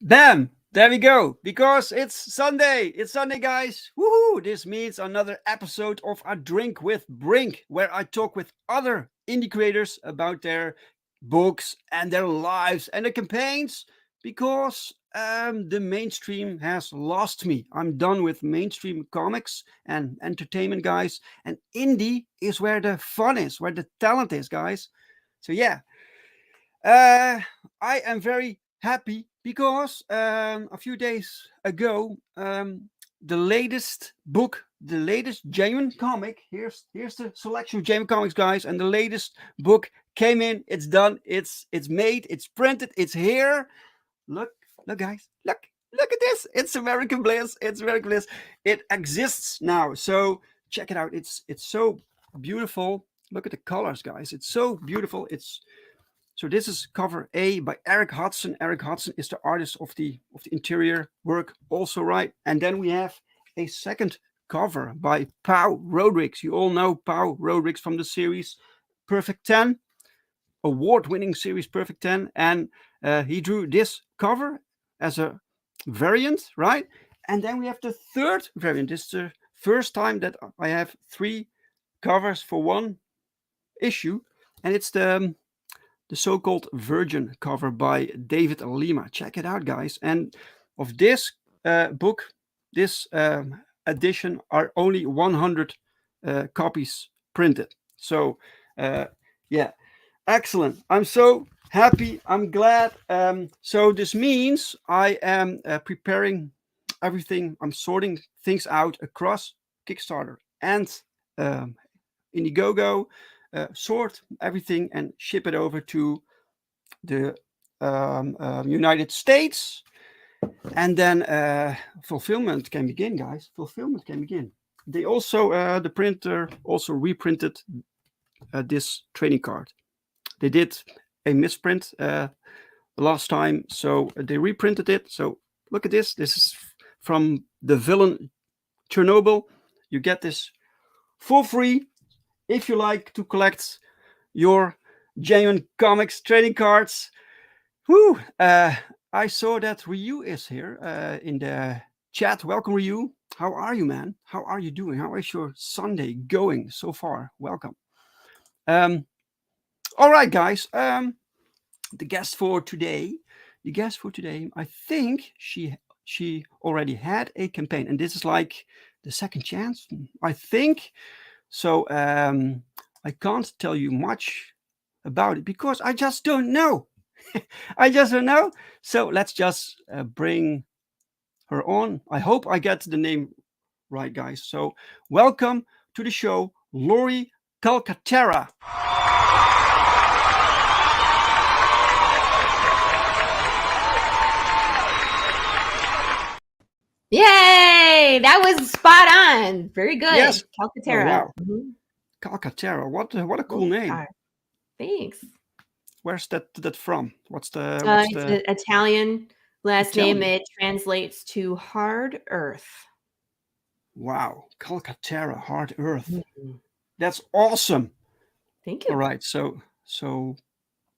Bam! There we go. Because it's Sunday. It's Sunday, guys. Woohoo! This means another episode of A Drink with Brink, where I talk with other indie creators about their books and their lives and the campaigns. Because the mainstream has lost me. I'm done with mainstream comics and entertainment, guys. And indie is where the fun is, where the talent is, guys. So yeah, I am very happy because a few days ago, the latest book, the latest genuine comic. Here's the selection of genuine comics, guys, and the latest book came in. It's done. It's made. It's printed. It's here. Look, guys. Look at this. It's American Bliss. It's American Bliss. It exists now. So check it out. It's so beautiful. Look at the colors, guys. It's so beautiful. So this is cover A by Eric Hudson. Eric Hudson is the artist of the interior work also, right? And then we have a second cover by Pau Rodrigues. You all know Pau Rodrigues from the series Perfect 10, award-winning series Perfect 10. And he drew this cover as a variant, right? And then we have the third variant. This is the first time that I have three covers for one issue. And it's the so-called Virgin cover by David Lima. Check it out, guys. And of this book, this edition, are only 100 copies printed. So, yeah, excellent. I'm so happy. I'm glad. So this means I am preparing everything. I'm sorting things out across Kickstarter and Indiegogo. Sort everything and ship it over to the United States, and then fulfillment can begin, guys. Fulfillment can begin. They also the printer also reprinted this trading card. They did a misprint last time, so they reprinted it. So look at this. This is from the villain Chernobyl. You get this for free. If you like to collect your genuine comics trading cards. Woo! I saw that Ryu is here in the chat. Welcome, Ryu. How are you, man? How are you doing? How is your Sunday going so far? Welcome. All right, guys. The guest for today, I think she already had a campaign, and this is like the second chance, I think. So I can't tell you much about it because I just don't know. I just don't know. So let's just bring her on. I hope I get the name right, guys. So welcome to the show, Laurie Calcaterra. Yay! That was spot on. Very good. Yes. Calcaterra. Oh, wow. Calcaterra. What a cool name. Thanks. Where's that from? What's It's the an Italian last name. Italian? It translates to hard earth. Wow, Calcaterra, hard earth. Mhm. That's awesome. Thank All you. right, so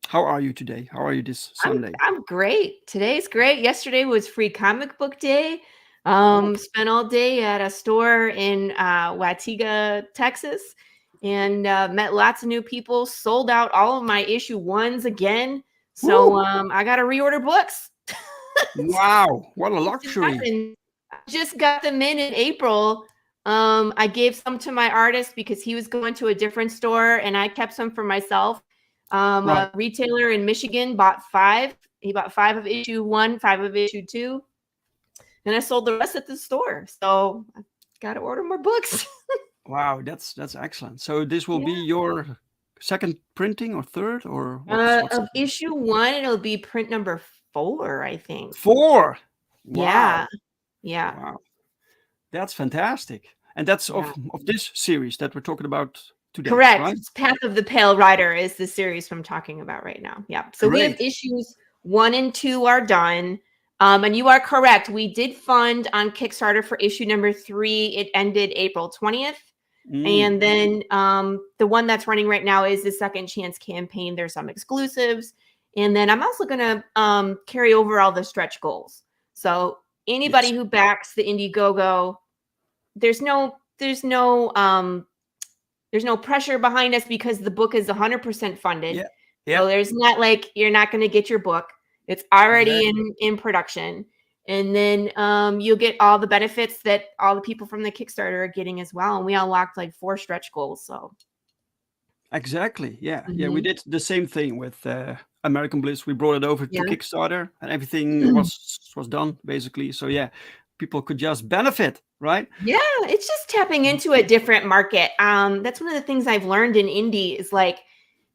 how are you today? How are you this Sunday? I'm great. Today's great. Yesterday was free comic book day. Oh, Spent all day at a store in Waukegan, Texas, and met lots of new people. Sold out all of my issue ones again. So woo! I got to reorder books. Wow, what a It just luxury! happened. I just got them in April. I gave some to my artist because he was going to a different store, and I kept some for myself. Right, A retailer in Michigan bought 5. He bought 5 of issue 1, 5 of issue 2, and I sold the rest at the store. So I got to order more books. wow, that's excellent. So this will Yeah. be your second printing or third or what's Of issue 1, it'll be print number 4, I think. 4? Wow, Yeah. Yeah. wow, that's fantastic. And that's Yeah. of this series that we're talking about today, Correct. right? It's Path of the Pale Rider is the series I'm talking about right now. Yeah. So we have Great. issues 1 and 2 are done. And you are correct. We did fund on Kickstarter for issue number 3. It ended April 20th. Mm, And then the one that's running right now is the Second Chance campaign. There's some exclusives. And then I'm also going to carry over all the stretch goals. So yes. anybody who backs the Indiegogo, there's no pressure behind us because the book is 100% funded. Yeah. Yeah. So there's not like you're not going to get your book. It's already Exactly. in production. And then you'll get all the benefits that all the people from the Kickstarter are getting as well. And we unlocked like 4 stretch goals. So Exactly. Yeah. Yeah. We Mhm. did the same thing with American Bliss. We brought it over to Yeah. Kickstarter, and everything was done basically. So yeah, people could just benefit, right? Yeah, it's just tapping into a different market. That's one of the things I've learned in indie is like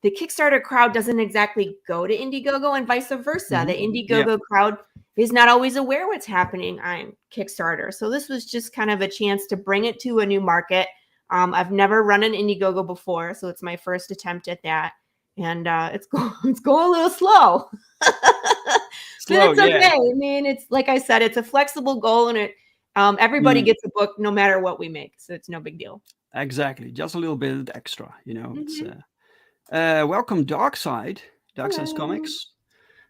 the Kickstarter crowd doesn't exactly go to Indiegogo and vice versa. Hmm. The Yeah. Indiegogo crowd is not always aware what's happening on Kickstarter. So this was just kind of a chance to bring it to a new market. I've never run an Indiegogo before, so it's my first attempt at that. And it's going a little slow. But Slow. it's okay. Yeah. I mean, it's like I said, it's a flexible goal and everybody Mm, gets a book no matter what we make. So it's no big deal. exactly. Just a little bit extra. It's Mhm. welcome, Darkside. Darkside's Hello. Comics.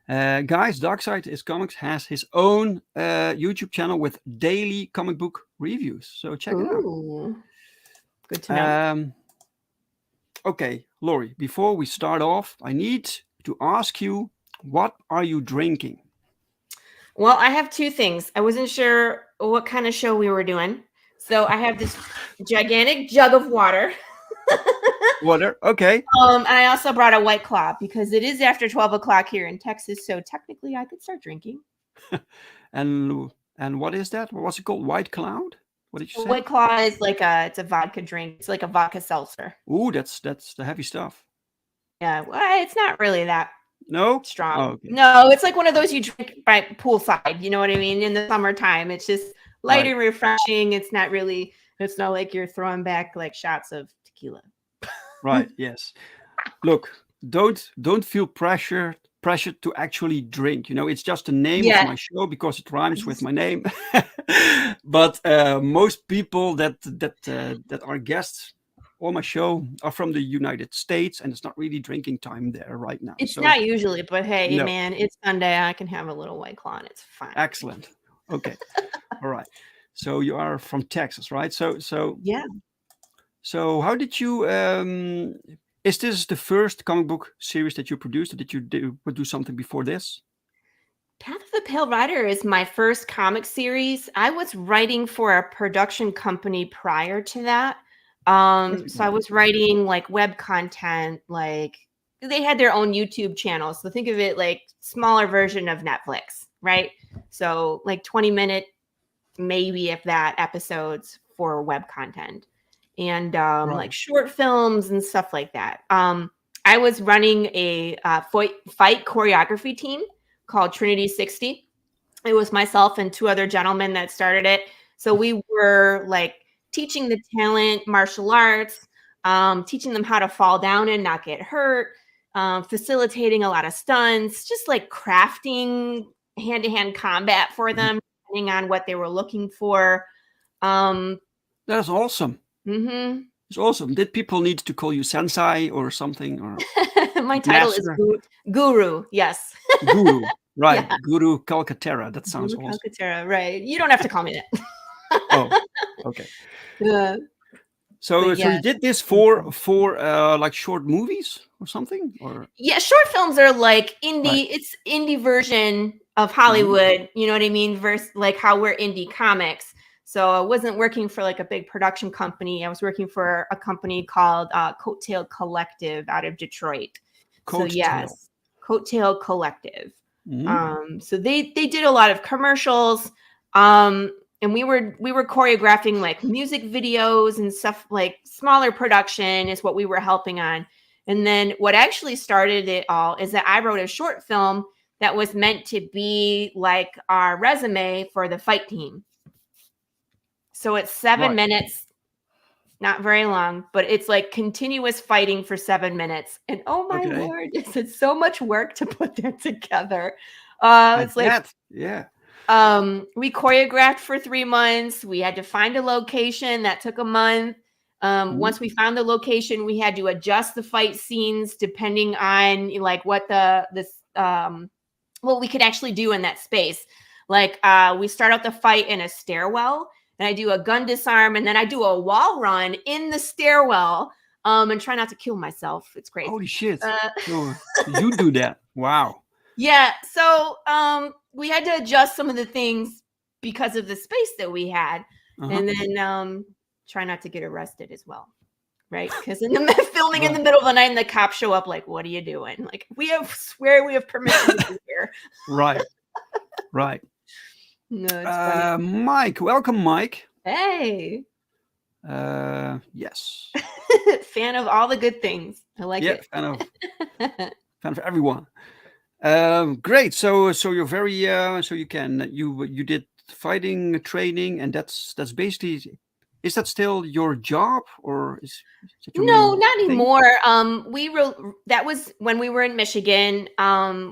Guys, Darkside is Comics has his own YouTube channel with daily comic book reviews. So check it out. Ooh, good to know. Um, okay, Laurie, before we start off, I need to ask you, what are you drinking? Well, I have 2 things. I wasn't sure what kind of show we were doing. So I have this gigantic jug of water. Water. Okay. And I also brought a White Claw because it is after 12 o'clock here in Texas. So technically I could start drinking. And what is that? What's it called? White Cloud? What did you say? White Claw is like it's a vodka drink. It's like a vodka seltzer. Ooh, that's the heavy stuff. Yeah, well, it's not really that No? strong. Oh, okay. No, it's like one of those you drink by poolside. You know what I mean? In the summertime, it's just light Right. and refreshing. It's not like you're throwing back like shots of tequila. Right. Yes. Look, don't feel pressured to actually drink. It's just the name of Yeah. my show because it rhymes with my name. But most people that are guests on my show are from the United States, and it's not really drinking time there right now. It's So not usually, but hey, no, man, it's Sunday. I can have a little White Claw and it's fine. excellent. Okay, all right. So you are from Texas, right? Yeah. So how did you? Is this the first comic book series that you produced, or did you do something before this? Path of the Pale Rider is my first comic series. I was writing for a production company prior to that. Yes, we So I did. was writing like web content, like they had their own YouTube channel. So think of it like smaller version of Netflix, right? So like 20-minute, maybe if that, episodes for web content and like Right. short films and stuff like that. I was running a fight choreography team called Trinity 60. It was myself and 2 other gentlemen that started it. So we were like teaching the talent martial arts, teaching them how to fall down and not get hurt, facilitating a lot of stunts, just like crafting hand-to-hand combat for them, depending on what they were looking for. That's awesome. Mm-hmm. It's awesome. Did people need to call you sensei or something? Or my title master? is Guru. Yes. Guru. Right. Yeah. Guru Calcaterra. That sounds Guru awesome. Calcaterra, right. You don't have to call me that. Oh, okay. So you did this for like short movies or something, or yeah, short films are like indie. Right. It's indie version of Hollywood. You know what I mean? Versus like how we're indie comics. So I wasn't working for like a big production company. I was working for a company called Coattail Collective out of Detroit. So yes, Coattail Collective. So they did a lot of commercials. And we were choreographing like music videos and stuff, like smaller production is what we were helping on. And then what actually started it all is that I wrote a short film that was meant to be like our resume for the fight team. So it's 7 minutes, not very long, but it's like continuous fighting for 7 minutes. And oh my Lord, it's so much work to put that together. It's like, we choreographed for 3 months. We had to find a location that took a month. Once we found the location, we had to adjust the fight scenes depending on like what what we could actually do in that space. Like we start out the fight in a stairwell, and I do a gun disarm, and then I do a wall run in the stairwell, and try not to kill myself. It's crazy. Holy shit! You do that? Wow. Yeah. So we had to adjust some of the things because of the space that we had, and then try not to get arrested as well, right? Because in the filming in the middle of the night, and the cops show up, like, "What are you doing?" Like, we have permission to be here. Right. No, it's funny. Mike, welcome, Mike. Hey. Yes. Fan of all the good things. I like it. Fan of everyone. Great. So you're very so you did fighting training, and that's basically, is that still your job, or is that your No, main not thing? anymore. That was when we were in Michigan.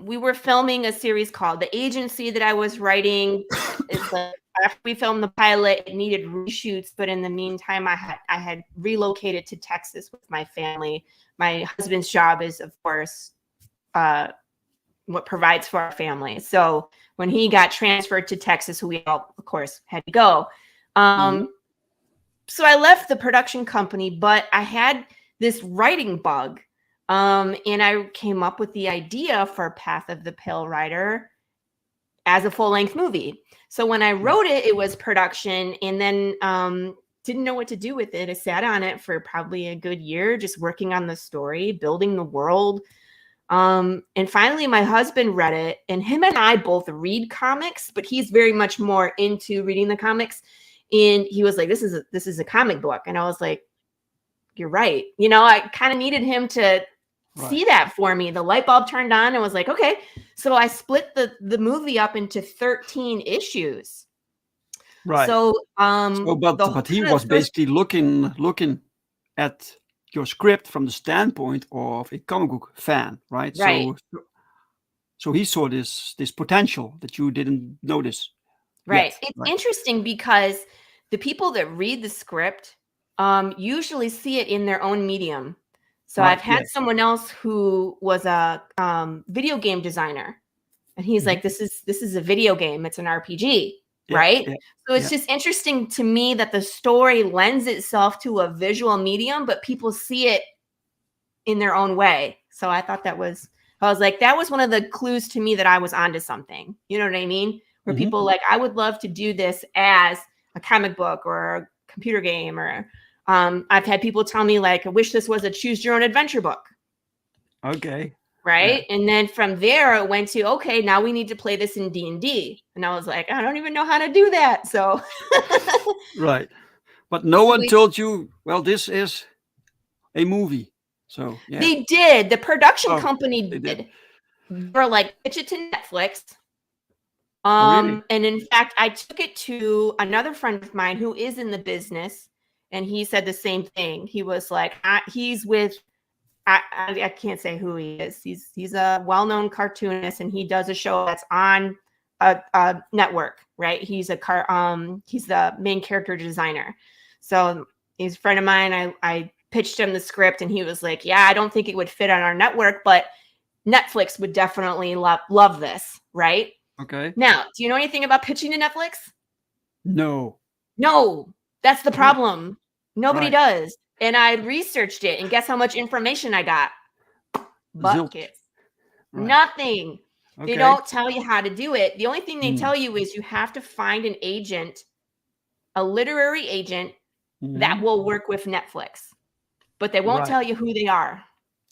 We were filming a series called The Agency that I was writing. It's like after we filmed the pilot, it needed reshoots, but in the meantime, I had relocated to Texas with my family. My husband's job is, of course, what provides for our family. So when he got transferred to Texas, we all, of course, had to go. So I left the production company, but I had this writing bug. And I came up with the idea for Path of the Pale Rider as a full-length movie. So when I wrote it, it was production, and then didn't know what to do with it. I sat on it for probably a good year, just working on the story, building the world. And finally my husband read it, and him and I both read comics, but he's very much more into reading the comics. And he was like, this is a comic book. And I was like, you're right. You know, I kind of needed him to see that for me. The light bulb turned on and was like, okay. So I split the movie up into 13 issues. Right. So, but he was basically looking at your script from the standpoint of a comic book fan, right? So he saw this potential that you didn't notice. Right. It's interesting because the people that read the script usually see it in their own medium. So I've had someone else who was a video game designer, and he's like, this is a video game. It's an RPG, right? So it's just interesting to me that the story lends itself to a visual medium, but people see it in their own way. So I thought I was like, that was one of the clues to me that I was onto something. You know what I mean? Where people like, I would love to do this as a comic book or a computer game, or I've had people tell me like, I wish this was a choose your own adventure book. Okay. Right. And then from there it went to, okay, now we need to play this in D&D. And I was like, I don't even know how to do that. So. Right. But no one told you, well, this is a movie. So they did. The production company did. They were like, pitch it to Netflix. Really? And in fact, I took it to another friend of mine who is in the business, and he said the same thing. He was like, he's with, I can't say who he is. He's a well-known cartoonist, and he does a show that's on a network, right? He's the main character designer. So he's a friend of mine. I pitched him the script, and he was like, yeah, I don't think it would fit on our network, but Netflix would definitely love this, right? Okay. Now, do you know anything about pitching to Netflix? No. No, that's the problem. Nobody Right. does. And I researched it, and guess how much information I got? Buckets. Right. Nothing. Okay. They don't tell you how to do it. The only thing they Mm. tell you is you have to find an agent, a literary agent that will work with Netflix, but they won't Right. tell you who they are.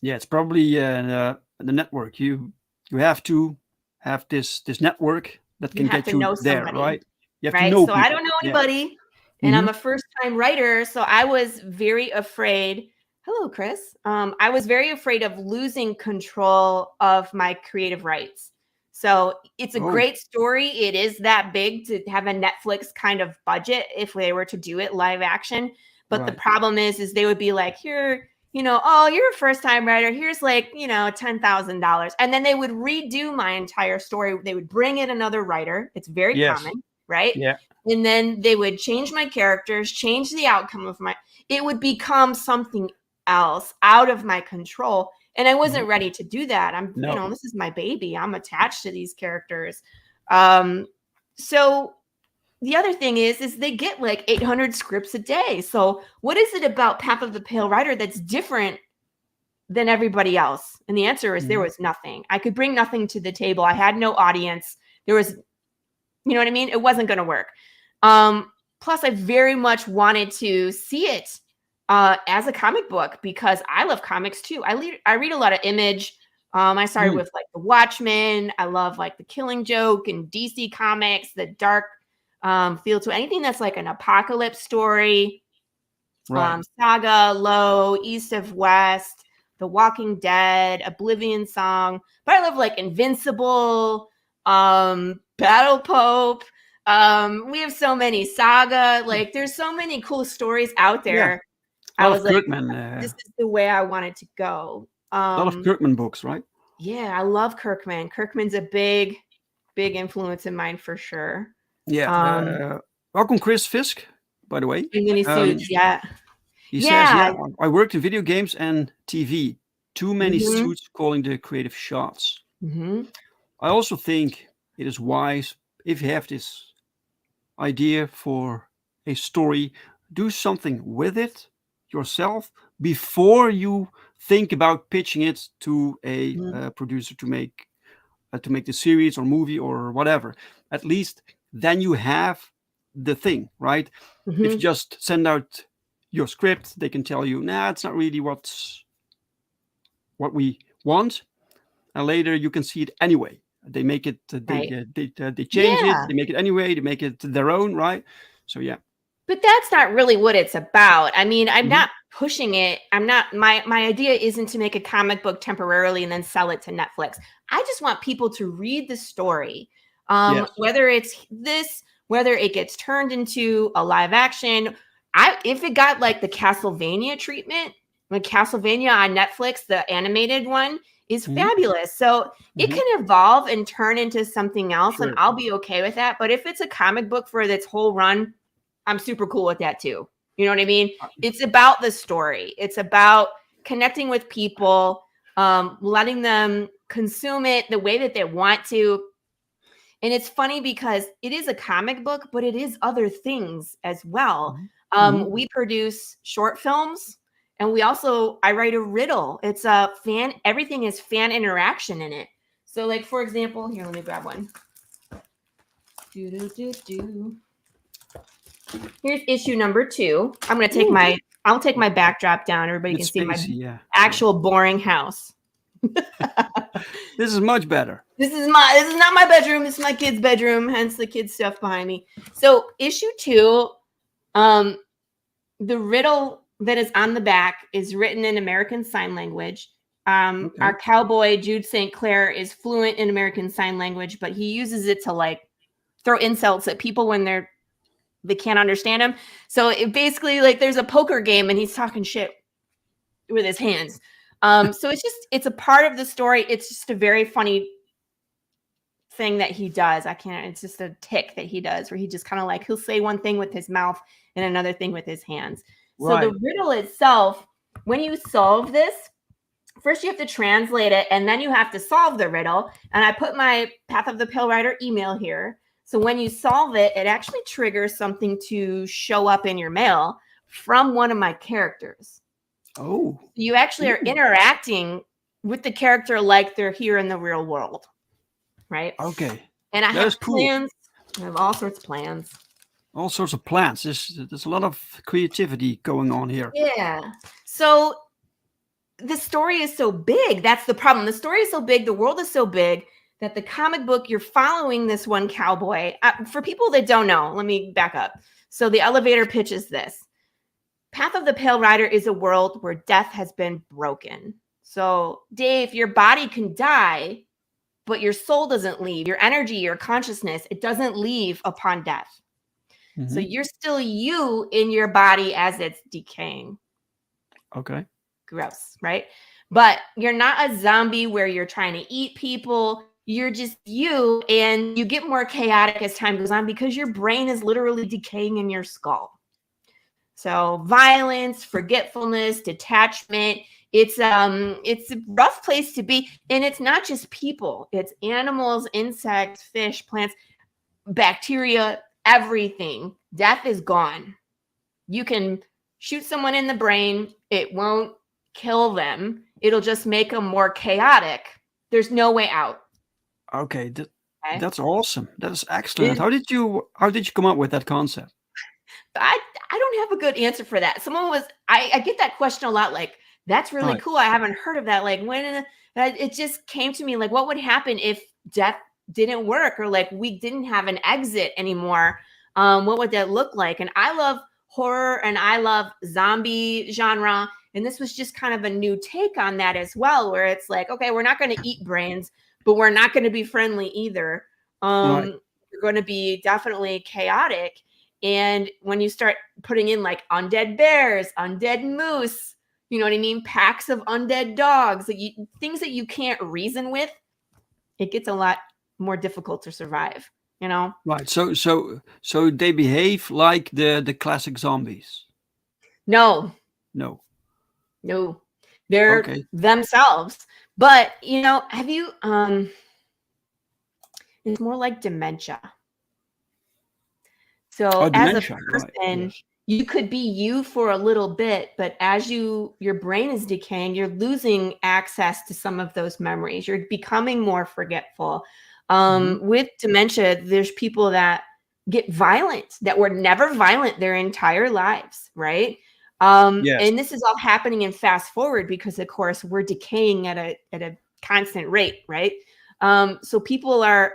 Yeah, it's probably the network. You have to have this network that You can have get to know you there, somebody, right? You have right? to know So people. I don't know Yeah. anybody, and I'm a first-time writer, so I was very afraid. Hello, Chris. I was very afraid of losing control of my creative rights. So it's a great story. It is that big to have a Netflix kind of budget if they were to do it live action. But the problem is they would be like, here, oh, you're a first-time writer. Here's like, $10,000. And then they would redo my entire story. They would bring in another writer. It's very common, right? Yeah. And then they would change my characters, change the outcome of it would become something else out of my control. And I wasn't ready to do that. This is my baby. I'm attached to these characters. So the other thing is they get like 800 scripts a day. So what is it about Path of the Pale Rider that's different than everybody else? And the answer is there was nothing. I could bring nothing to the table. I had no audience. There was, you know what I mean? It wasn't going to work. Plus, I very much wanted to see it as a comic book because I love comics too. I read a lot of Image. I started with like The Watchmen. I love like The Killing Joke and DC Comics, the dark feel to anything that's like an apocalypse story. Saga, Low, East of West, The Walking Dead, Oblivion Song. But I love like Invincible, Battle Pope. We have so many Saga. Like there's so many cool stories out there. Yeah. I was like, Kirkman, this is the way I wanted to go. a lot of Kirkman books, right? Yeah, I love Kirkman. Kirkman's a big influence in mine for sure. Yeah. Welcome, Chris Fisk, by the way. In many suits, yeah. He says, I worked in video games and TV. Too many suits calling the creative shots. I also think it is wise if you have this idea for a story, do something with it yourself before you think about pitching it to a producer to make the series or movie or whatever. At least then you have the thing, right? If you just send out your script, they can tell you, nah, it's not really what we want, and later you can see it anyway. They make it, they change it, they make it anyway, they make it their own, right? So yeah. But that's not really what it's about. I mean, I'm not pushing it. My idea isn't to make a comic book temporarily and then sell it to Netflix. I just want people to read the story. Whether it's this, whether it gets turned into a live action. If it got like the Castlevania treatment, like Castlevania on Netflix, the animated one is fabulous. So it can evolve and turn into something else, and I'll be okay with that. But if it's a comic book for its whole run, I'm super cool with that too. You know what I mean? It's about the story. It's about connecting with people, letting them consume it the way that they want to. And it's funny because it is a comic book, but it is other things as well. We produce short films, and I write a riddle. It's everything is fan interaction in it. So like, for example, here, let me grab one. Here's issue number 2. I'm going to take I'll take my backdrop down. Everybody can see my actual boring house. This is much better. This is not my bedroom. This is my kid's bedroom, hence the kids' stuff behind me. So issue 2, the riddle that is on the back is written in American Sign Language. Our cowboy, Jude St. Clair, is fluent in American Sign Language, but he uses it to like throw insults at people when they're they can't understand him. So it basically like there's a poker game and he's talking shit with his hands. So it's a part of the story. It's just a very funny thing that he does. It's just a tick that he does where he just kind of like, he'll say one thing with his mouth and another thing with his hands. So the riddle itself, when you solve this, first you have to translate it and then you have to solve the riddle. And I put my Path of the Pale Rider email here. So when you solve it, it actually triggers something to show up in your mail from one of my characters. Oh. You actually are interacting with the character like they're here in the real world. Right? Okay. And I have plans. Cool. I have all sorts of plans. All sorts of plans. There's a lot of creativity going on here. Yeah. So the story is so big. That's the problem. The story is so big. The world is so big that the comic book, you're following this one cowboy. For people that don't know, let me back up. So the elevator pitch is this. Path of the Pale Rider is a world where death has been broken. So Dave, your body can die, but your soul doesn't leave. Your energy, your consciousness, it doesn't leave upon death. Mm-hmm. So you're still you in your body as it's decaying. Okay. Gross, right? But you're not a zombie where you're trying to eat people. You're just you, and you get more chaotic as time goes on because your brain is literally decaying in your skull. So violence, forgetfulness, detachment, it's a rough place to be. And it's not just people, it's animals, insects, fish, plants, bacteria, everything. Death is gone. You can shoot someone in the brain. It won't kill them. It'll just make them more chaotic. There's no way out. Okay. That's awesome. That's excellent. How did you come up with that concept? I don't have a good answer for that. I get that question a lot. Like, that's really cool. I haven't heard of that. Like it just came to me, like, what would happen if death didn't work, or like we didn't have an exit anymore? What would that look like? And I love horror and I love zombie genre. And this was just kind of a new take on that as well, where it's like, okay, we're not going to eat brains, but we're not going to be friendly either. We're going to be definitely chaotic. And when you start putting in like undead bears, undead moose, you know what I mean? Packs of undead dogs, things that you can't reason with, it gets a lot more difficult to survive, you know? Right. So they behave like the classic zombies. No. They're themselves. But, you know, have you it's more like dementia. So dementia, as a person, you could be you for a little bit, but as your brain is decaying, you're losing access to some of those memories. You're becoming more forgetful. With dementia, there's people that get violent, that were never violent their entire lives, right? And this is all happening in fast forward because, of course, we're decaying at a constant rate, right? So people are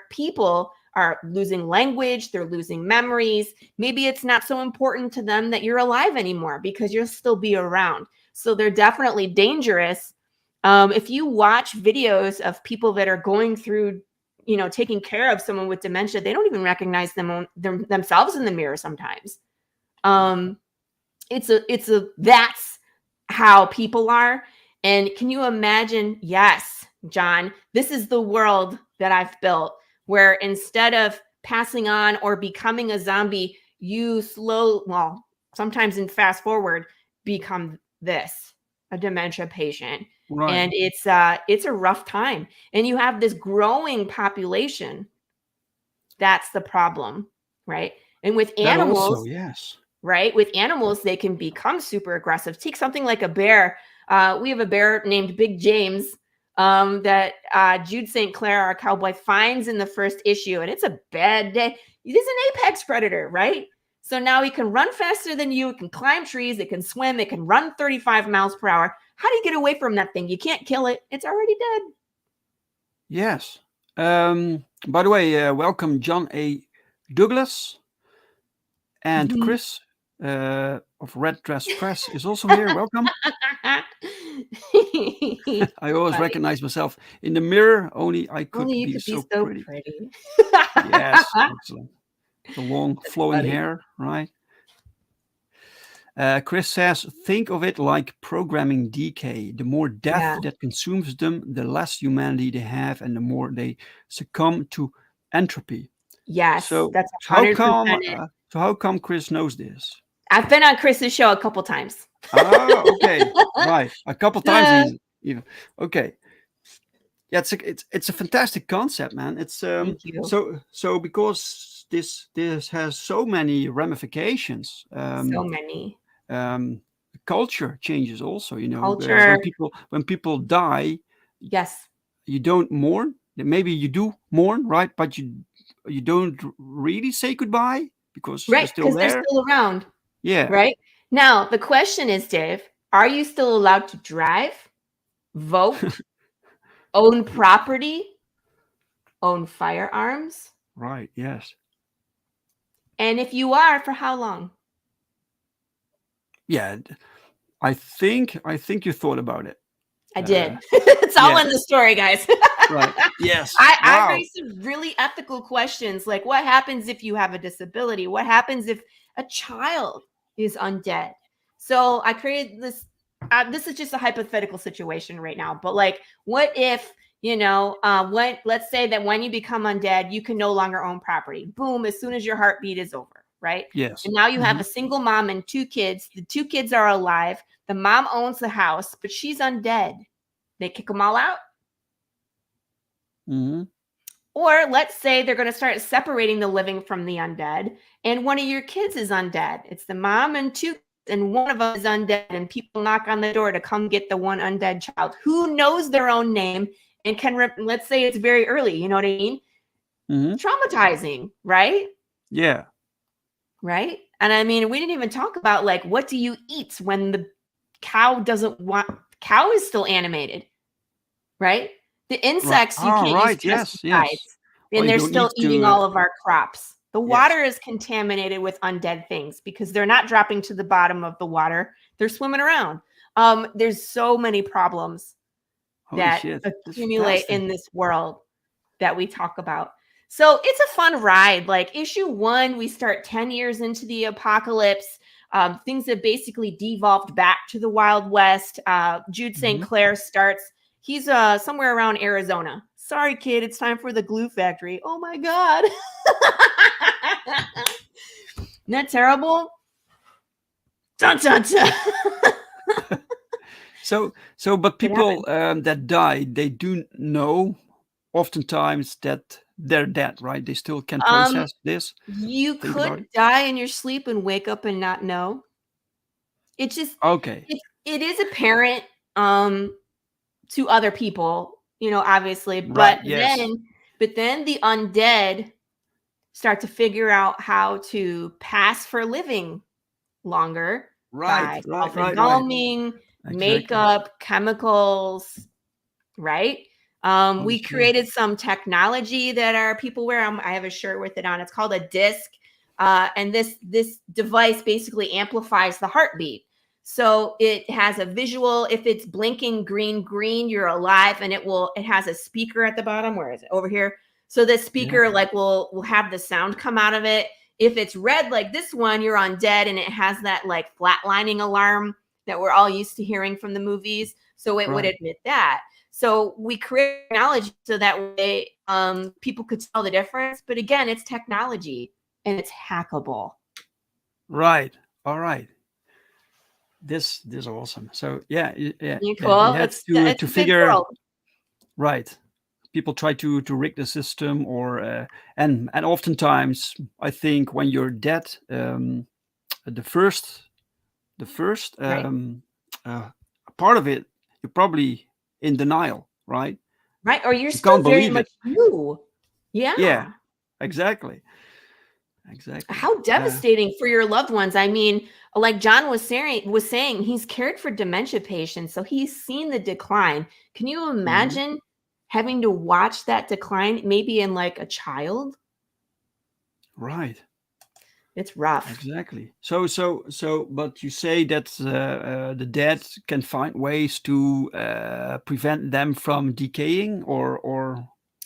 losing language, they're losing memories. Maybe it's not so important to them that you're alive anymore because you'll still be around. So they're definitely dangerous. If you watch videos of people that are going through, you know, taking care of someone with dementia, they don't even recognize themselves in the mirror sometimes. That's how people are. And can you imagine? Yes, John, this is the world that I've built, where instead of passing on or becoming a zombie, you sometimes in fast forward, become a dementia patient. Right. And it's a rough time. And you have this growing population. That's the problem, right? And with animals, also, yes. Right? With animals, they can become super aggressive. Take something like a bear. We have a bear named Big James that Jude St. Clair, our cowboy, finds in the first issue. And it's a bad day. He's an apex predator, right? So now he can run faster than you. It can climb trees. It can swim. It can run 35 miles per hour. How do you get away from that thing? You can't kill it. It's already dead. Yes. By the way, welcome John A. Douglas. And Chris of Red Dress Press is also here. Welcome. I always recognize myself in the mirror. Only I could be so pretty. Yes, excellent. The long flowing Funny. hair, right? Chris says, think of it like programming decay. The more death Yeah. that consumes them, the less humanity they have, and the more they succumb to entropy. Yes, So, that's so how 100% come? it. So how come Chris knows this? I've been on Chris's show a couple times. Ah, okay, right. A couple times Uh, even. Okay, yeah, it's a fantastic concept, man. It's Thank you. so because this has so many ramifications. So many. Um, culture changes also. Culture. When people die, Yes. you don't mourn. Maybe you do mourn, right? But you don't really say goodbye because you're Right. still Because they're there. still around. Yeah. Right. Now, the question is, Dave, are you still allowed to drive, vote, own property, own firearms? Right. Yes. And if you are, for how long? Yeah. I think you thought about it. I Uh, did. It's all yeah. in the story, guys. Right. Yes. I Wow. raised some really ethical questions like what happens if you have a disability? What happens if a child is undead? So I created this. This is just a hypothetical situation right now, but like, what if when let's say that when you become undead, you can no longer own property. Boom! As soon as your heartbeat is over, right? Yes. And now you have Hmm. a single mom and two kids. The two kids are alive. The mom owns the house, but she's undead. They kick them all out. Hmm. Or let's say they're going to start separating the living from the undead, and one of your kids is undead. It's the mom and two, and one of them is undead, and people knock on the door to come get the one undead child who knows their own name and can, let's say it's very early, you know what I mean? Hmm. Traumatizing, right? Yeah. Right. And I mean, we didn't even talk about like, what do you eat when the cow doesn't want, cow is still animated, right? The Right. insects, you Ah, can't use right. Yes. Yes. pesticides, Well, and you they're don't need still eating to. all of our crops. The Yes. water is contaminated with undead things because they're not dropping to the bottom of the water. They're swimming around. There's so many problems Holy that shit. That's accumulate fantastic. in this world that we talk about. So it's a fun ride. Like issue 1, we start 10 years into the apocalypse. Things have basically devolved back to the Wild West. Jude St. Hmm. Clair starts. He's somewhere around Arizona. Sorry, kid, it's time for the glue factory. Oh my God. Isn't that terrible? Dun, dun, dun. But It people happened. that die, they do know oftentimes that they're dead, right? They still can Um, process this, you think about could it. die in your sleep and wake up and not know. It just Okay. it is apparent to other people, obviously, Right. Yes. but then the undead start to figure out how to pass for living longer Right. by Right. Right. Right. self-embalming, Exactly. makeup, chemicals, right? Holy We shit. created some technology that our people wear. I have a shirt with it on. It's called a disc, and this device basically amplifies the heartbeat. So it has a visual. If it's blinking green, you're alive, and it has a speaker at the bottom. Where is it? Over here. So the Yeah. speaker like will have the sound come out of it. If it's red like this one, you're undead, and it has that like flatlining alarm that we're all used to hearing from the movies. So it would Right. admit that. So we create technology so that way people could tell the difference. But again, it's technology and it's hackable. Right. All right. This is awesome. So yeah, yeah, You yeah. You cool? had It's to a big figure world. right. People try to rig the system, or and oftentimes I think when you're dead, the first Right. uh, part of it, you're probably in denial, right? Right. Or you're You still can't very believe much it. you. Yeah, Yeah. exactly, exactly. How devastating for your loved ones. I mean, like John was saying, he's cared for dementia patients, so he's seen the decline. Can you Mhm. imagine having to watch that decline maybe in like a child? Right, It's rough. exactly. But you say that the dead can find ways to prevent them from decaying, or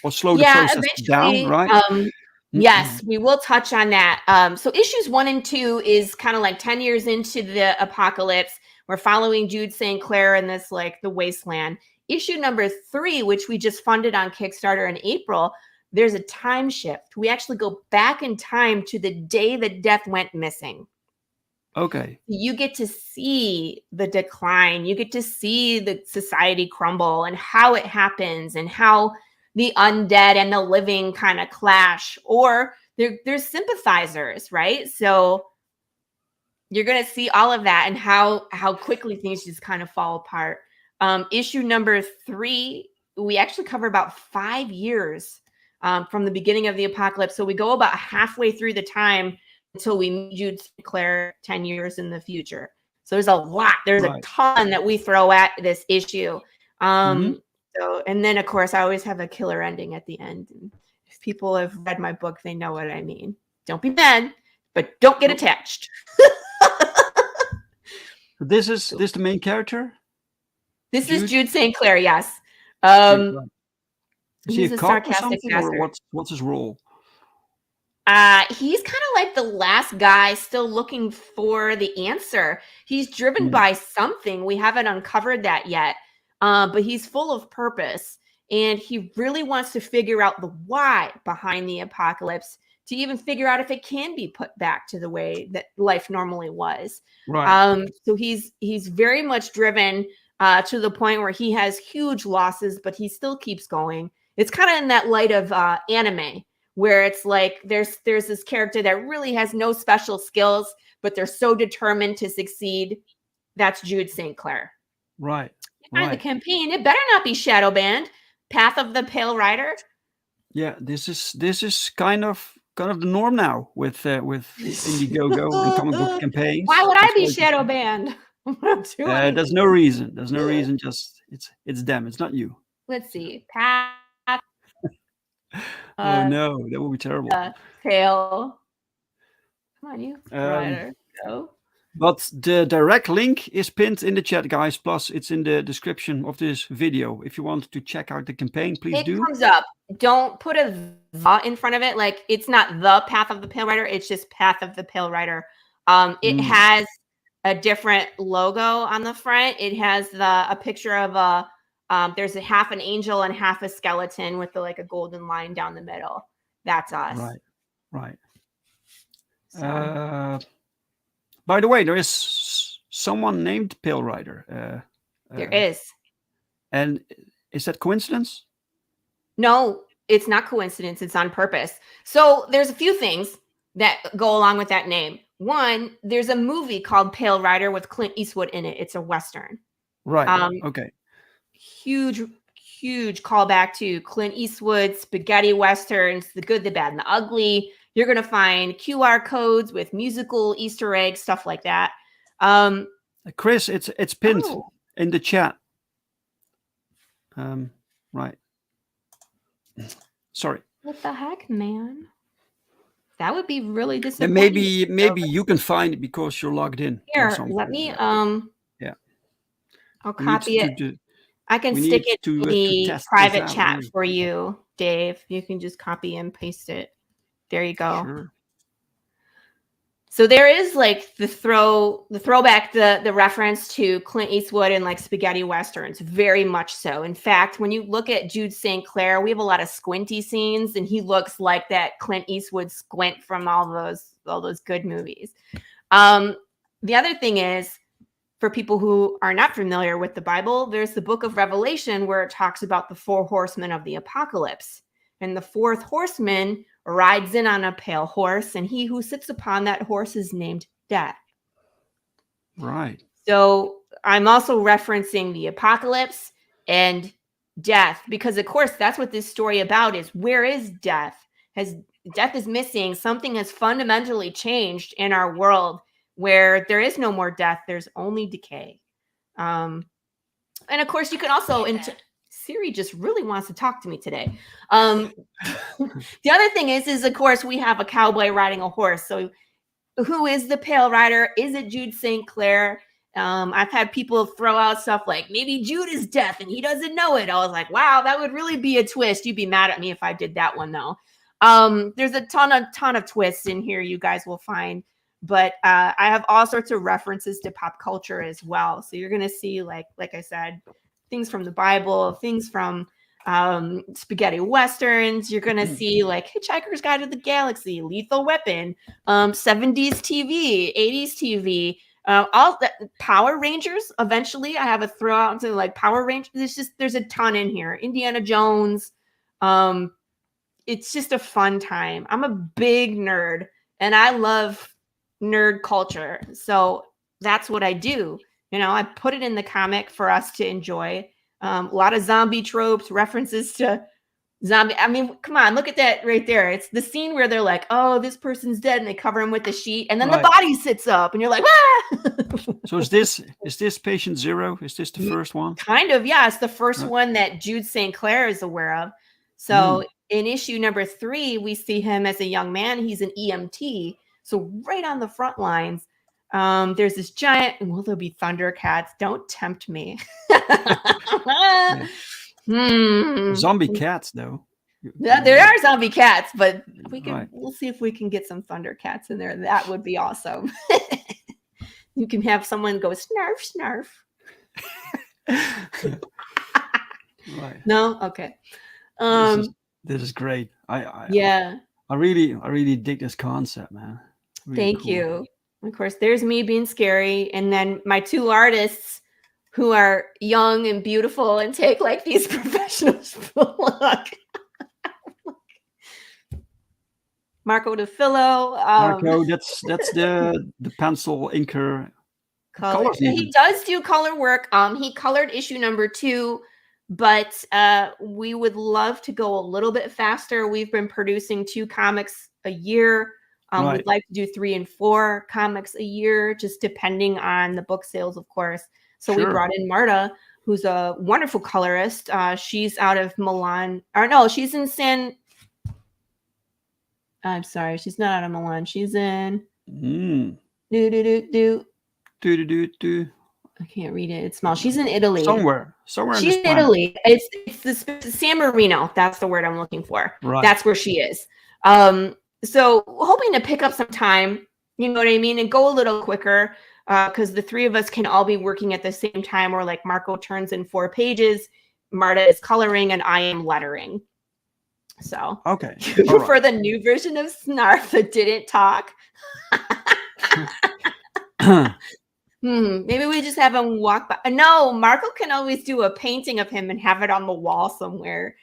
slow the Yeah, process down, eventually, right? Yes, we will touch on that. So issues 1 and 2 is kind of like 10 years into the apocalypse. We're following Jude St. Clair in this like the wasteland. Issue number 3, which we just funded on Kickstarter in April, there's a time shift. We actually go back in time to the day that Death went missing. Okay. You get to see the decline. You get to see the society crumble and how it happens and how the undead and the living kind of clash, or there's sympathizers, right? So you're going to see all of that and how quickly things just kind of fall apart. Issue number 3, we actually cover about 5 years from the beginning of the apocalypse. So we go about halfway through the time until we meet Jude St. Clair 10 years in the future. So there's a lot. There's a ton that we throw at this issue. So, and then of course I always have a killer ending at the end. And if people have read my book, they know what I mean. Don't be mad, but don't get attached. This is the main character? This is Jude St. Clair, yes. He's a sarcastic or what's his role? He's kind of like the last guy still looking for the answer. He's driven by something. We haven't uncovered that yet. But he's full of purpose, and he really wants to figure out the why behind the apocalypse to even figure out if it can be put back to the way that life normally was. Right. So he's very much driven to the point where he has huge losses, but he still keeps going. It's kind of in that light of anime, where it's like there's this character that really has no special skills, but they're so determined to succeed. That's Jude St. Clair. Right. The campaign, it better not be Shadow Band, Path of the Pale Rider. Yeah, this is kind of the norm now with Indiegogo and comic book campaigns. Why would I be Shadow Band? There's no reason. There's no reason. Just it's them. It's not you. Let's see. Path. Oh no, that would be terrible. Pale. Come on, you rider. Go. But the direct link is pinned in the chat, guys. Plus, it's in the description of this video. If you want to check out the campaign, please do. It comes up. Don't put a "the" in front of it. Like, it's not the Path of the Pale Rider. It's just Path of the Pale Rider. It has a different logo on the front. It has a picture of there's a half an angel and half a skeleton with a golden line down the middle. That's us. Right. So. By the way, there is someone named Pale Rider. There is. And is that coincidence? No, it's not coincidence. It's on purpose. So there's a few things that go along with that name. One, there's a movie called Pale Rider with Clint Eastwood in it. It's a Western. Right. Okay. Huge callback to Clint Eastwood, spaghetti Westerns, the good, the bad, and the ugly. You're going to find QR codes with musical Easter eggs, stuff like that. Chris, it's pinned in the chat. Right. Sorry. What the heck, man? That would be really disappointing. And maybe you can find it because you're logged in. Here, let me yeah. I'll copy it. I can stick it to the private chat for you, Dave. You can just copy and paste it. There you go. Sure. So there is the throwback, the reference to Clint Eastwood and spaghetti Westerns, very much so. In fact, when you look at Jude St. Clair, we have a lot of squinty scenes, and he looks like that Clint Eastwood squint from all those good movies. The other thing is, for people who are not familiar with the Bible, there's the book of Revelation where it talks about the 4 horsemen of the apocalypse. And the 4th horseman rides in on a pale horse, and he who sits upon that horse is named Death. Right. So I'm also referencing the apocalypse and death, because of course that's what this story about is. Where is death? Death is missing. Something has fundamentally changed in our world where there is no more death. There's only decay. And of course you can also Siri just really wants to talk to me today. The other thing is of course we have a cowboy riding a horse. So who is the Pale Rider? Is it Jude St. Clair? I've had people throw out stuff like maybe Jude is Death and he doesn't know it. I was like, wow, that would really be a twist. You'd be mad at me if I did that one though. There's a ton of twists in here you guys will find, but I have all sorts of references to pop culture as well. So you're gonna see, like I said, things from the Bible, things from spaghetti westerns. You're gonna see like Hitchhiker's Guide to the Galaxy, Lethal Weapon, 70s TV, 80s TV. All that Power Rangers. Eventually, I have a throw out into like Power Rangers. There's a ton in here. Indiana Jones. It's just a fun time. I'm a big nerd, and I love nerd culture. So that's what I do. You know, I put it in the comic for us to enjoy. A lot of zombie tropes, references to zombie. I mean, come on, look at that right there. It's the scene where they're like, "Oh, this person's dead," and they cover him with the sheet, and then the body sits up, and you're like, "Ah!" So is this Patient Zero? Is this the first one? Kind of, yeah. It's the first one that Jude St. Clair is aware of. So in issue number 3, we see him as a young man. He's an EMT, so right on the front lines. There's this giant. Will there be Thundercats? Don't tempt me. Zombie cats, though. Yeah, there are zombie cats, but we'll see if we can get some Thundercats in there. That would be awesome. You can have someone go snarf, snarf. No, okay. This is great. I really dig this concept, man. Really Thank you. Of course, there's me being scary, and then my 2 artists who are young and beautiful and take like these professionals. Look. Marco DeFillo. Marco, that's the pencil inker. Color. He does do color work. He colored issue number 2, but we would love to go a little bit faster. We've been producing 2 comics a year. We'd like to do 3 and 4 comics a year, just depending on the book sales, of course. So we brought in Marta, who's a wonderful colorist. She's out of Milan. Or no, she's in I'm sorry, she's not out of Milan. She's in I can't read it. It's small. She's in Italy. Somewhere. She's in Italy. It's San Marino. That's the word I'm looking for. Right. That's where she is. So hoping to pick up some time, you know what I mean, and go a little quicker, because the 3 of us can all be working at the same time, or like Marco turns in 4 pages, Marta is coloring, and I am lettering. So okay. For the new version of Snarf that didn't talk. Maybe we just have him walk by. No, Marco can always do a painting of him and have it on the wall somewhere.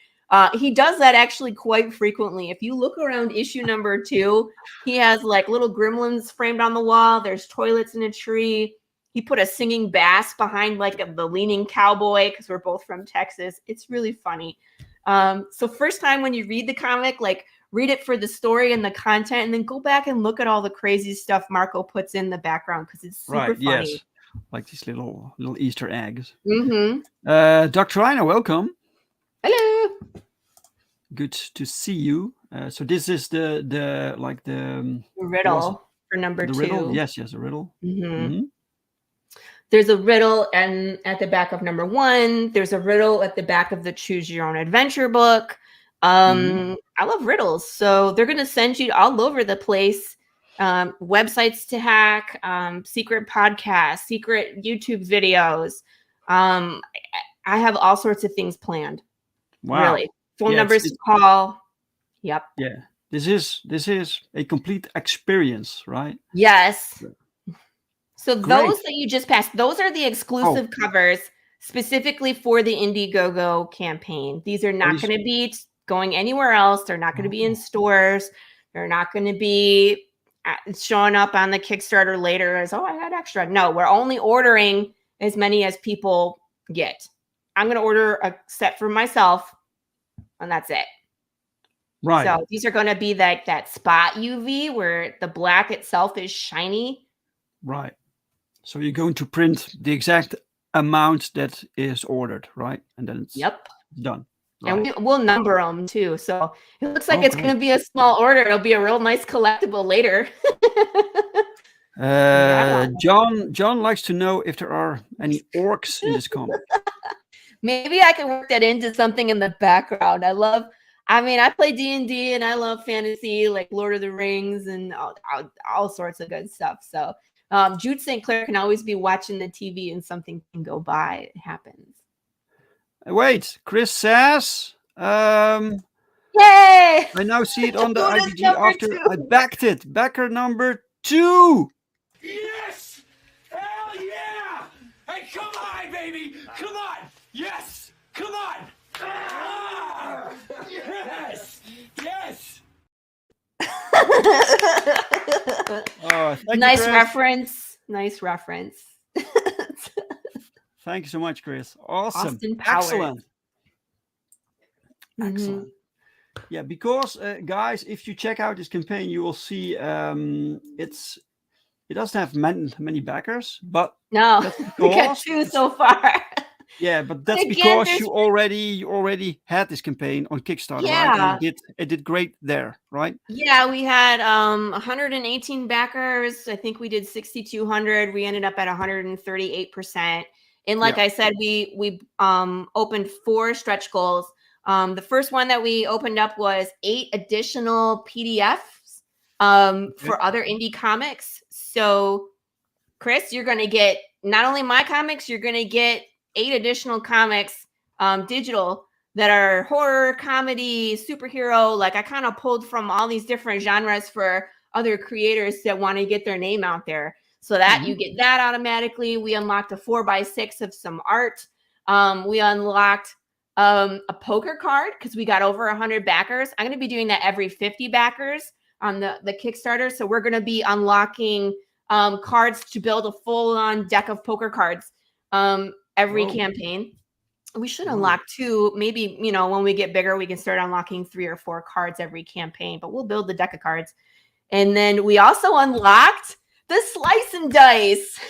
He does that actually quite frequently. If you look around issue number 2, he has like little gremlins framed on the wall. There's toilets in a tree. He put a singing bass behind like the leaning cowboy, because we're both from Texas. It's really funny. So first time when you read the comic, like read it for the story and the content, and then go back and look at all the crazy stuff Marco puts in the background, because it's super funny. Yes. Like these little Easter eggs. Dr. Ina, welcome. Hello. Good to see you. So this is the riddle for number 2. Riddle? Yes, a riddle. There's a riddle at the back of number 1. There's a riddle at the back of the Choose Your Own Adventure book. I love riddles, so they're going to send you all over the place. Websites to hack, secret podcasts, secret YouTube videos. I have all sorts of things planned. Wow. Really. Phone numbers to call. Yep. Yeah. This is a complete experience, right? Yes. So those that you just passed, those are the exclusive covers specifically for the Indiegogo campaign. These are not going to be going anywhere else. They're not going to be in stores. They're not going to be showing up on the Kickstarter later as, I had extra. No, we're only ordering as many as people get. I'm going to order a set for myself, and that's it. Right. So these are going to be that spot UV where the black itself is shiny. Right. So you're going to print the exact amount that is ordered, right? And then it's done. Right. And we'll number them too. So it looks like it's going to be a small order. It'll be a real nice collectible later. John likes to know if there are any orcs in this comic. Maybe I can work that into something in the background. I love I mean, I play D&D and I love fantasy, like Lord of the Rings and all sorts of good stuff. So Jude St. Clair can always be watching the TV and something can go by. It happens. Wait, Chris says, Yay! I now see it on the Bonus IBG number after 2. I backed it. Backer number 2. Yes! Hell yeah! Hey, come on, baby! Come on! Yes! Come on! Ah! Yes! Yes! Oh, thank Nice you, Chris. reference. Nice reference. Thank you so much, Chris. Awesome. Austin Powers. Excellent. Excellent. Yeah, because guys, if you check out this campaign, you will see it doesn't have many backers, but No, that's we got because 2 so far. yeah, but that's again, because there's- you already had this campaign on Kickstarter, right? Yeah. And it did great there, right? Yeah, we had 118 backers. I think we did 6,200. We ended up at 138%. And like Yeah. I said, we opened 4 stretch goals. The first one that we opened up was 8 additional PDFs for other indie comics. So, Chris, you're going to get not only my comics, you're going to get 8 additional comics digital that are horror, comedy, superhero. Like I kind of pulled from all these different genres for other creators that want to get their name out there. So that you get that automatically. We unlocked a 4x6 of some art. We unlocked a poker card because we got over 100 backers. I'm going to be doing that every 50 backers on the Kickstarter. So we're going to be unlocking cards to build a full-on deck of poker cards every campaign. We should unlock 2. Maybe, when we get bigger, we can start unlocking 3 or 4 cards every campaign, but we'll build the deck of cards. And then we also unlocked the slice and dice.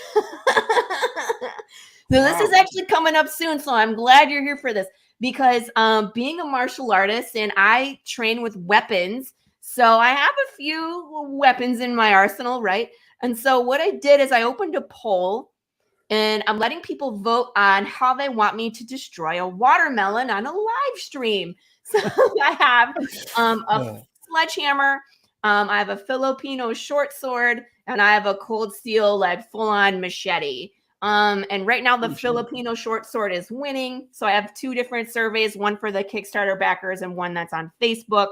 So this is actually coming up soon. So I'm glad you're here for this because being a martial artist and I train with weapons. So I have a few weapons in my arsenal, right? And so what I did is I opened a poll and I'm letting people vote on how they want me to destroy a watermelon on a live stream. So I have a sledgehammer, I have a Filipino short sword, and I have a cold steel, like full-on machete. And right now the Filipino short sword is winning. So I have 2 different surveys, one for the Kickstarter backers and one that's on Facebook.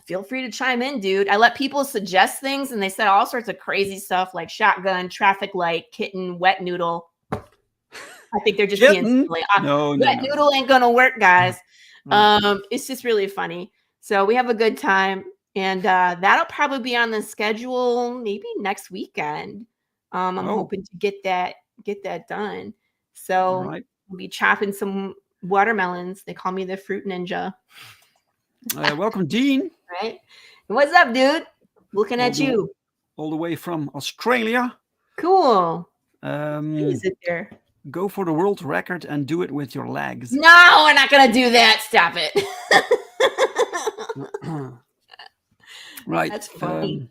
Feel free to chime in, dude. I let people suggest things and they said all sorts of crazy stuff like shotgun, traffic light, kitten, wet noodle. I think they're just being silly. Wet noodle ain't gonna work, guys. It's just really funny. So we have a good time, and that'll probably be on the schedule maybe next weekend. I'm hoping to get that done. So we'll be chopping some watermelons. They call me the fruit ninja. Welcome, Dean. Right? What's up, dude? Looking at you. All the way from Australia. Cool. Is it there? Go for the world record and do it with your legs. No, we're not gonna do that. Stop it. Right. That's funny.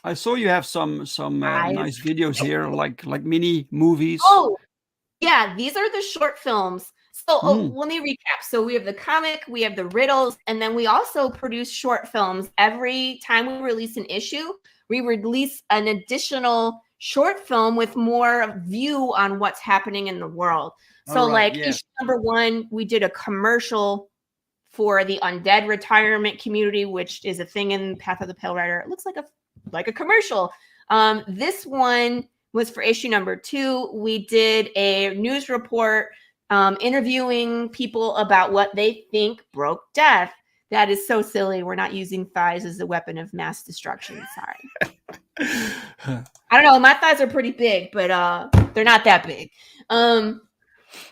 I saw you have some nice videos here, like mini movies. Oh, yeah. These are the short films. So let me recap. So we have the comic, we have the riddles, and then we also produce short films. Every time we release an issue, we release an additional short film with more view on what's happening in the world. So issue number 1, we did a commercial for the undead retirement community, which is a thing in Path of the Pale Rider. It looks like a commercial. This one was for issue number 2. We did a news report interviewing people about what they think broke death. That is so silly. We're not using thighs as a weapon of mass destruction. Sorry. I don't know. My thighs are pretty big, but they're not that big.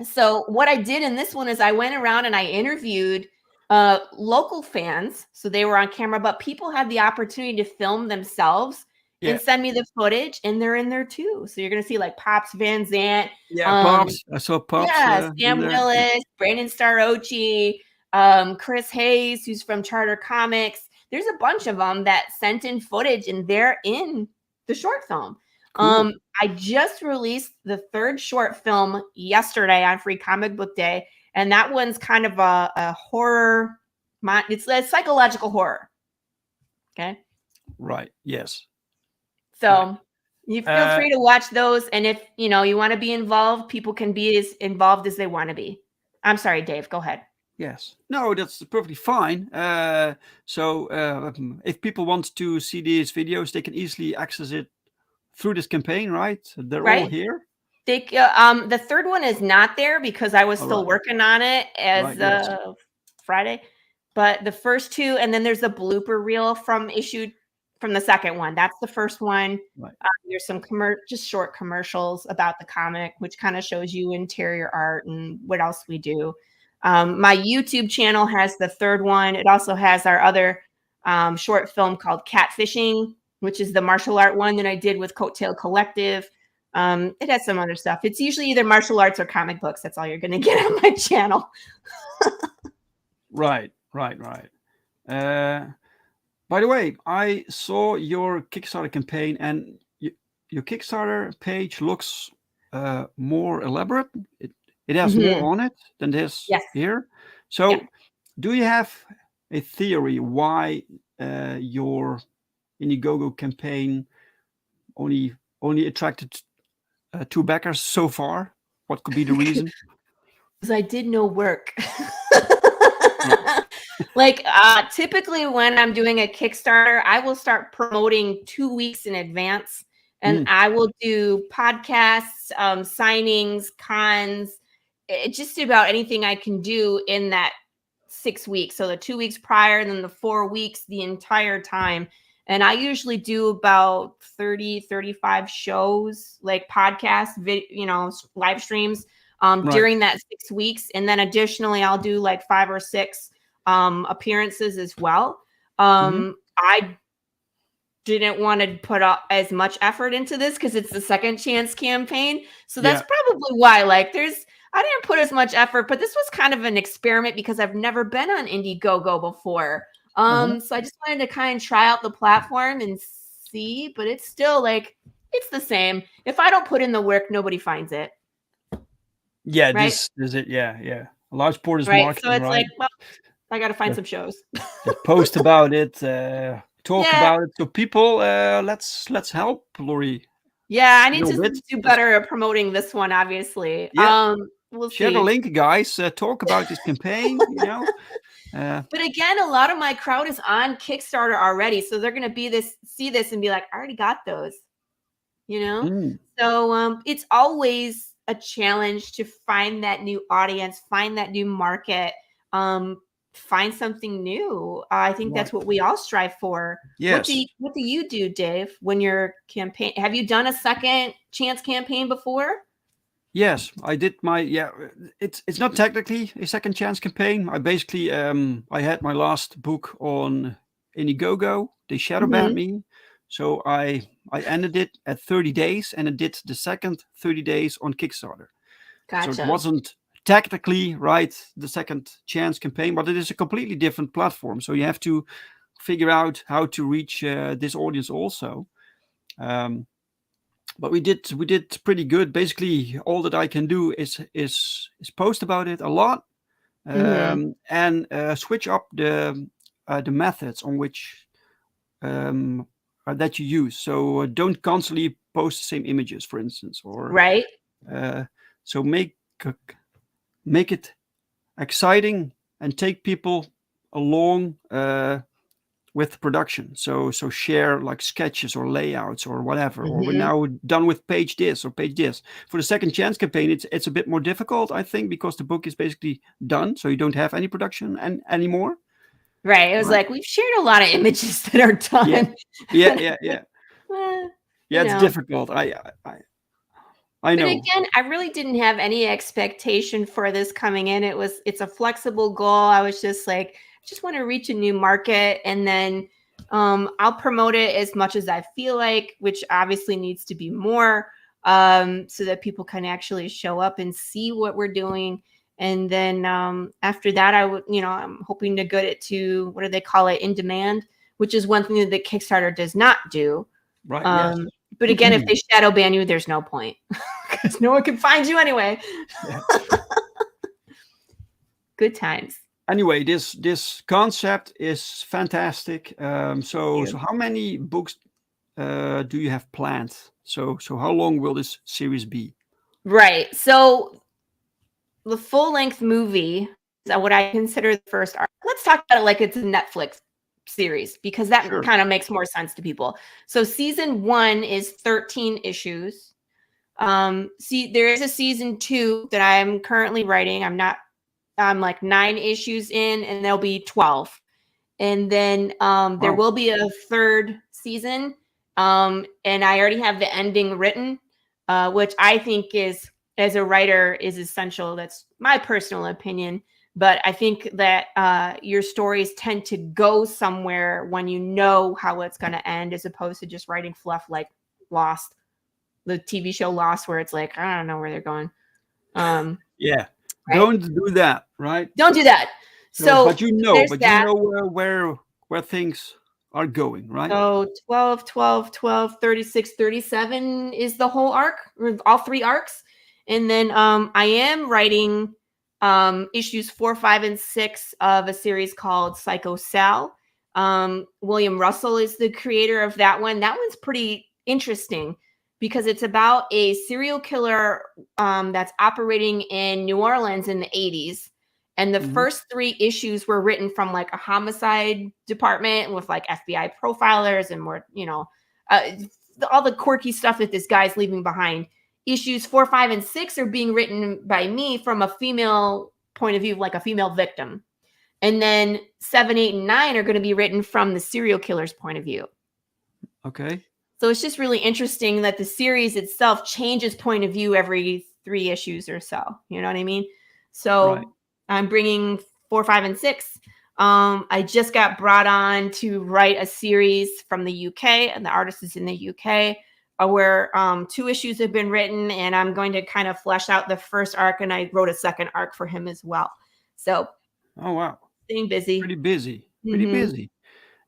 So what I did in this one is I went around and I interviewed local fans. So they were on camera, but people had the opportunity to film themselves and send me the footage, and they're in there too. So you're gonna see like Pops Van Zant. Pops. I saw Pops. Yeah, Sam Willis, Brandon Starochi, Chris Hayes, who's from Charter Comics. There's a bunch of them that sent in footage, and they're in the short film. Cool. I just released the 3rd short film yesterday on Free Comic Book Day, And that one's kind of a horror. It's a psychological horror. Okay. Right. Yes. So Right. you feel free to watch those. And if you want to be involved, people can be as involved as they want to be. I'm sorry, Dave, go ahead. Yes. No, that's perfectly fine. If people want to see these videos, they can easily access it through this campaign, right? They're all here. The third one is not there because I was still right. working on it as Right, yes. Friday. But the first two, and then there's a blooper reel from the second one. That's the first one. Right. There's some just short commercials about the comic, which kind of shows you interior art and what else we do. My YouTube channel has the third one. It also has our other short film called Catfishing, which is the martial art one that I did with Coattail Collective. It has some other stuff. It's usually either martial arts or comic books. That's all you're going to get on my channel. Right. By the way, I saw your Kickstarter campaign, and your Kickstarter page looks more elaborate. It has more on it than this here. So, do you have a theory why your Indiegogo campaign only attracted 2 backers so far? What could be the reason? Because I did no work. Like typically when I'm doing a Kickstarter, I will start promoting 2 weeks in advance, and I will do podcasts, signings, cons, just about anything I can do in that 6 weeks. So the 2 weeks prior, and then the 4 weeks, the entire time. And I usually do about 30, 35 shows, like podcasts, live streams during that 6 weeks. And then additionally, I'll do like 5 or 6 appearances as well. I didn't want to put up as much effort into this because it's the second chance campaign. So that's probably why, I didn't put as much effort, but this was kind of an experiment because I've never been on Indiegogo before. So I just wanted to kind of try out the platform and see, but it's still it's the same. If I don't put in the work, nobody finds it. Yeah, right? This is it. Yeah. A large part is marketing, so it's well, I got to find some shows. Post about it, talk about it. So people, let's help Laurie. Yeah, I need to do better at promoting this one, obviously. Yeah. We'll share see. The link, guys. Talk about this campaign, But again, a lot of my crowd is on Kickstarter already. So they're going to see this and be like, I already got those, So it's always a challenge to find that new audience, find that new market, find something new. I think that's what we all strive for. Yes. What do you do, Dave, when you're campaign? Have you done a second chance campaign before? Yes, I did it's not technically a second chance campaign. I basically I had my last book on Indiegogo. They shadow banned me. So I ended it at 30 days, and I did the second 30 days on Kickstarter. Gotcha. So it wasn't technically the second chance campaign, but it is a completely different platform. So you have to figure out how to reach this audience also. But we did pretty good. Basically, all that I can do is post about it a lot, and switch up the methods on which that you use. So don't constantly post the same images, for instance, or so make it exciting and take people along with production. So share sketches or layouts or whatever, or we're now done with page this or page this. For the second chance campaign, it's a bit more difficult, I think, because the book is basically done, so you don't have any production anymore. Right. It was like, we've shared a lot of images that are done. Yeah. It's difficult. I know. But again, I really didn't have any expectation for this coming in. It's a flexible goal. I was just just want to reach a new market, and then I'll promote it as much as I feel like, which obviously needs to be more, so that people can actually show up and see what we're doing. And then after that, I would, I'm hoping to get it to, what do they call it, in demand, which is one thing that Kickstarter does not do. Right. Yes. But again, if they shadow ban you, there's no point because no one can find you anyway. Good times. Anyway, this concept is fantastic. So how many books do you have planned? So how long will this series be? Right. So the full length movie is what I consider the first arc. Let's talk about it like it's a Netflix series because that Sure. kind of makes more sense to people. So season 1 is 13 issues. There is a season 2 that I'm currently writing. I'm like 9 issues in, and there'll be 12. And then there will be a third season. And I already have the ending written, which I think is, as a writer, is essential. That's my personal opinion. But I think that your stories tend to go somewhere when you know how it's going to end, as opposed to just writing fluff like Lost, the TV show Lost, where it's like, I don't know where they're going. Yeah. Right? Don't do that, right? Don't do that. So but you know where things are going, right? So 12, 12, 12, 36, 37 is the whole arc, or all 3 arcs. And then I am writing issues 4, 5, and 6 of a series called Psycho Sal. William Russell is the creator of that one. That one's pretty interesting because it's about a serial killer that's operating in New Orleans in the 80s. And the first 3 issues were written from like a homicide department with like FBI profilers and more, all the quirky stuff that this guy's leaving behind. Issues 4, 5, and 6 are being written by me from a female point of view, like a female victim. And then 7, 8, and 9 are going to be written from the serial killer's point of view. Okay. So it's just really interesting that the series itself changes point of view every 3 issues or so. You know what I mean? So Right. I'm bringing 4, 5, and 6. I just got brought on to write a series from the UK, and the artist is in the UK, where 2 issues have been written, and I'm going to kind of flesh out the first arc, and I wrote a second arc for him as well. So, oh wow, staying busy. Pretty busy. Pretty busy.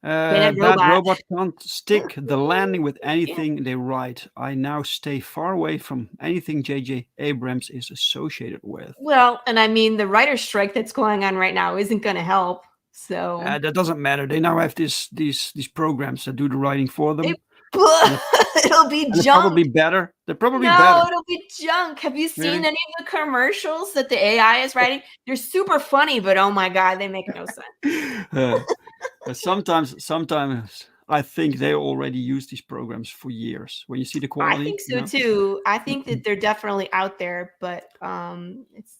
Bad Bad robot. robot can't stick the landing with anything they write. I now stay far away from anything J.J. Abrams is associated with. Well, and I mean, the writer's strike that's going on right now isn't going to help. So that doesn't matter. They now have these programs that do the writing for them. It'll be junk. They're probably better. They're probably no, better. It'll be junk. Have you seen Really? any of the commercials that the AI is writing? They're super funny, but oh my God, they make no sense. Sometimes I think they already use these programs for years. When you see the quality, I think so too. I think that they're definitely out there, but it's,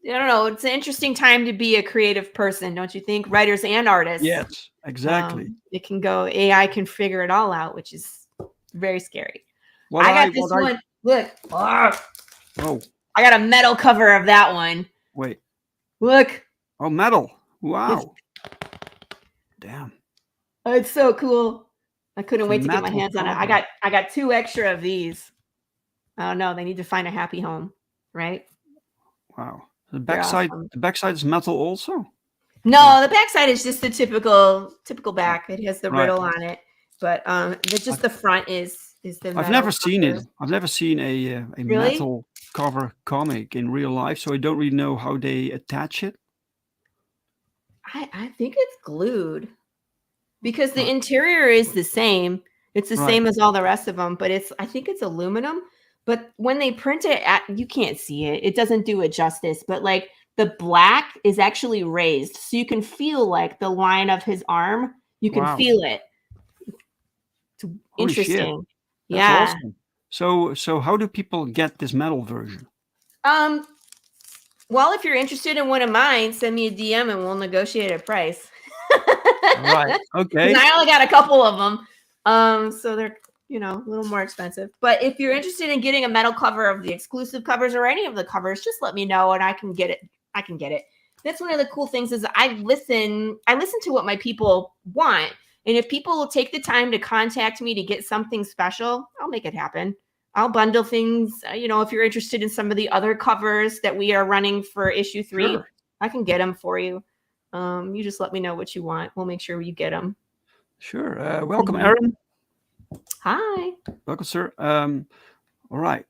I don't know. It's an interesting time to be a creative person, don't you think? Writers and artists. Yes, exactly. It can go. AI can figure it all out, which is very scary. What I got this one. Look. Oh. I got a metal cover of that one. Wait. Look. Oh, metal. Wow. Damn. Oh, it's so cool. I couldn't wait to get my metal hands on it. cover. I got 2 extra of these. Oh no, they need to find a happy home, right? Wow. The backside is metal also? No, the backside is just the typical back. It has the riddle on it. But the front is the metal I've never seen cover. it. I've never seen a Really? metal cover comic in real life, so I don't really know how they attach it. I think it's glued because the interior is the same. It's the same as all the rest of them, but I think it's aluminum. But when they print it, you can't see it. It doesn't do it justice. But like the black is actually raised, so you can feel like the line of his arm. You can feel it. It's interesting. That's awesome. So how do people get this metal version? Well, if you're interested in one of mine, send me a DM and we'll negotiate a price. Right. Okay. I only got a couple of them. So they're, a little more expensive. But if you're interested in getting a metal cover of the exclusive covers or any of the covers, just let me know and I can get it. That's one of the cool things is I listen to what my people want. And if people will take the time to contact me to get something special, I'll make it happen. I'll bundle things. If you're interested in some of the other covers that we are running for issue 3, Sure. I can get them for you. You just let me know what you want. We'll make sure you get them. Sure. Welcome, Aaron. Hi. Welcome, sir. All right.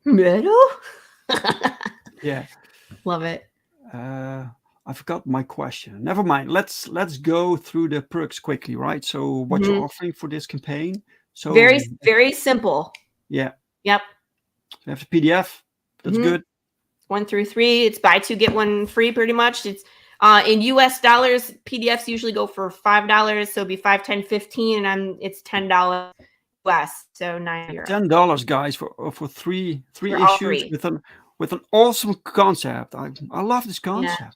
Metal? Yeah. Love it. I forgot my question. Never mind. Let's go through the perks quickly, right? So what you're offering for this campaign. So Very simple. yeah. Yep. So you have the PDF. That's good. 1 through 3. It's buy 2 get 1 free pretty much. It's in US dollars, PDFs usually go for $5, so it'd be 5, 10, 15, and it's $10 US, so €9. $10, guys, for three For all issues 3. with an awesome concept. I love this concept. Yeah.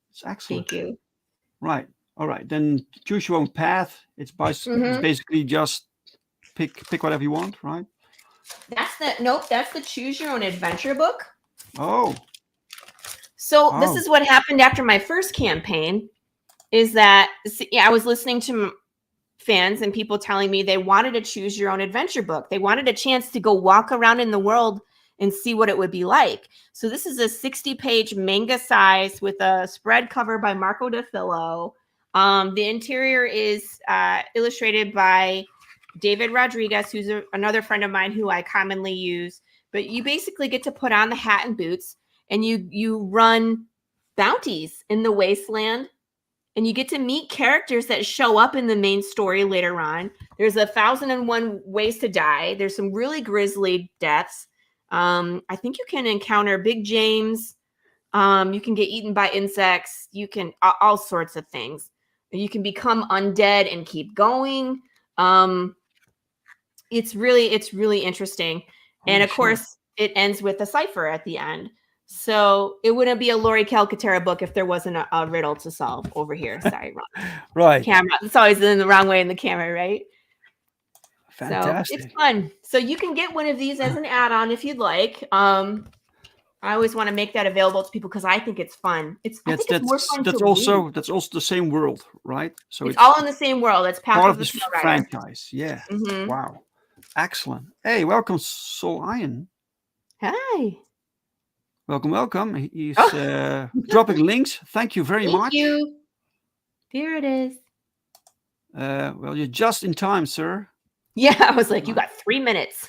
It's excellent. Thank you. Right. All right. Then choose your own path. It's basically just pick whatever you want, right? That's the choose your own adventure book. Oh. So this is what happened after my first campaign, is that I was listening to fans and people telling me they wanted to choose your own adventure book. They wanted a chance to go walk around in the world and see what it would be like. So this is a 60-page manga size with a spread cover by Marco DeFillo. The interior is illustrated by David Rodriguez, who's another friend of mine who I commonly use. But you basically get to put on the hat and boots, and you run bounties in the wasteland, and you get to meet characters that show up in the main story later on. There's 1,001 ways to die. There's some really grisly deaths. I think you can encounter Big James. You can get eaten by insects. You can all sorts of things. You can become undead and keep going. It's really interesting. And of course, it ends with a cipher at the end. So it wouldn't be a Laurie Calcaterra book if there wasn't a riddle to solve over here. Sorry, wrong. Right. Camera. It's always in the wrong way in the camera, right? Fantastic. So it's fun. So you can get one of these as an add-on if you'd like. I always want to make that available to people because I think it's fun. I think it's more fun that's also the same world, right? So it's all in the same world. It's part of this franchise. Yeah. Wow. Excellent. Hey, welcome, Soul Iron. Hi. Welcome. He's dropping links. Thank you very much. Thank you. There it is. Well, you're just in time, sir. Yeah, I was like, you got 3 minutes.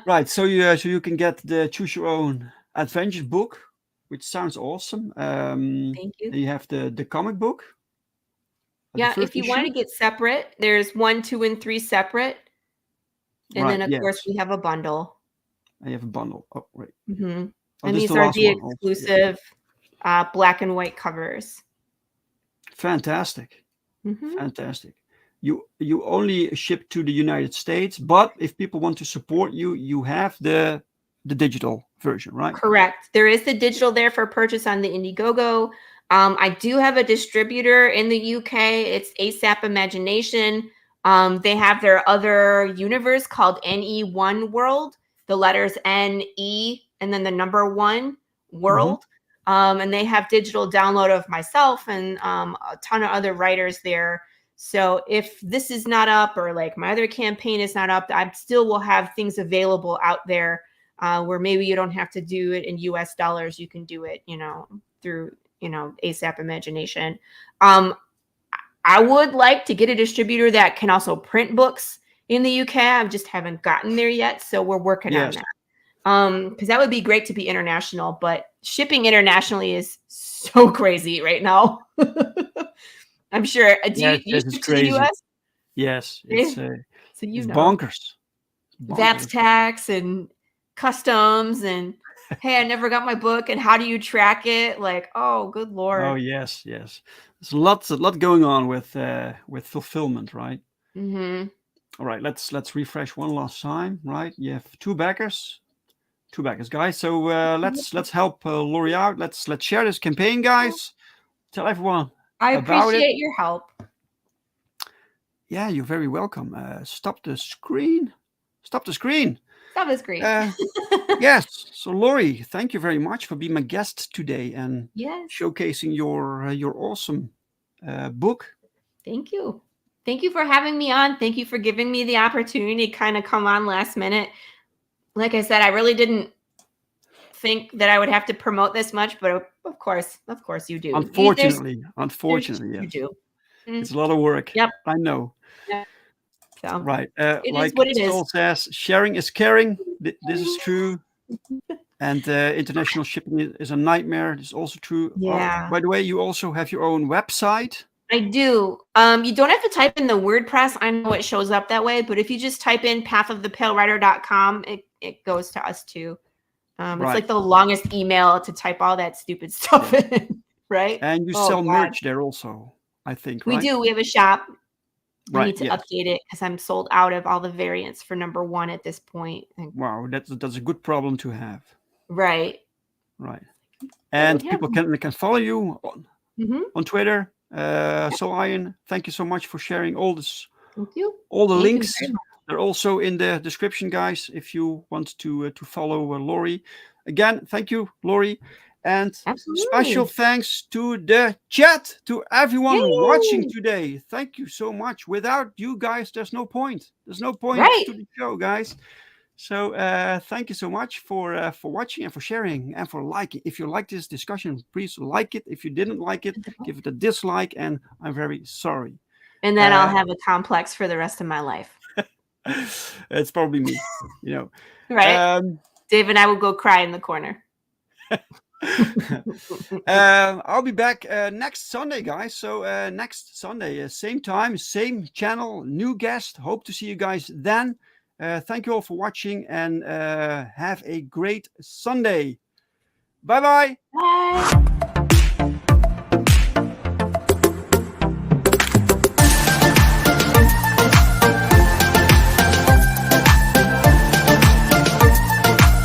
Right. So you can get the Choose Your Own Adventure book, which sounds awesome. Thank you. You have the comic book. Yeah, if you want to get separate, there's 1, 2, and 3 separate. And then, of course, we have a bundle. I have a bundle. Oh, right. And these are the exclusive black and white covers. Fantastic. Fantastic. You only ship to the United States, but if people want to support you, you have the digital version, right? Correct. There is the digital there for purchase on the Indiegogo. I do have a distributor in the UK. It's ASAP Imagination. They have their other universe called NE1 World. The letters NE and then the number 1 World. And they have digital download of myself and a ton of other writers there. So if this is not up or like my other campaign is not up, I still will have things available out there where maybe you don't have to do it in US dollars. You can do it, through, ASAP Imagination. I would like to get a distributor that can also print books in the UK. I just haven't gotten there yet. So we're working on that. Because that would be great to be international, but shipping internationally is so crazy right now. I'm sure. Do you ship to the US? Yes. It's bonkers. VAT tax and customs and hey, I never got my book. And how do you track it? Like, oh, good Lord. Oh, yes. There's a lot going on with fulfillment, right? All right, let's refresh one last time, right? You have two backers, guys. So let's help Laurie out. Let's share this campaign, guys. Tell everyone. I appreciate your help. Yeah, you're very welcome. Stop the screen. Yes. So Laurie, thank you very much for being my guest today and showcasing your awesome book. Thank you. Thank you for having me on. Thank you for giving me the opportunity to kind of come on last minute. Like I said, I really didn't think that I would have to promote this much, but of course you do. Unfortunately, you do. It's a lot of work. Yep. I know. Yeah. So, right. it like is what it Soul is. says, sharing is caring. This is true. And international shipping is a nightmare. It's also true. Yeah. By the way, you also have your own website. I do. You don't have to type in the WordPress. I know it shows up that way, but if you just type in pathofthepalewriter.com, it goes to us too. It's like the longest email to type all that stupid stuff in, right? And you sell merch there also, I think, We right? do. We have a shop. I Right, need to update it because I'm sold out of all the variants for number 1 at this point. Wow, that's a good problem to have. Right. Right. And people can follow you on Twitter. So Ian, thank you so much for sharing all this. Thank you. All the Thank you links very much. are also in the description, guys, if you want to follow Laurie. Again, thank you, Laurie. And special thanks to the chat, to everyone watching today. Thank you so much. Without you guys, there's no point. There's no point to the show, guys. So thank you so much for watching and for sharing and for liking. If you like this discussion, please like it. If you didn't like it, give it a dislike, and I'm very sorry. And then I'll have a complex for the rest of my life. It's probably me, you know. Right? Dave and I will go cry in the corner. I'll be back next Sunday, guys. So next Sunday, same time, same channel, new guest. Hope to see you guys then. Thank you all for watching, and have a great Sunday. Bye-bye. Bye.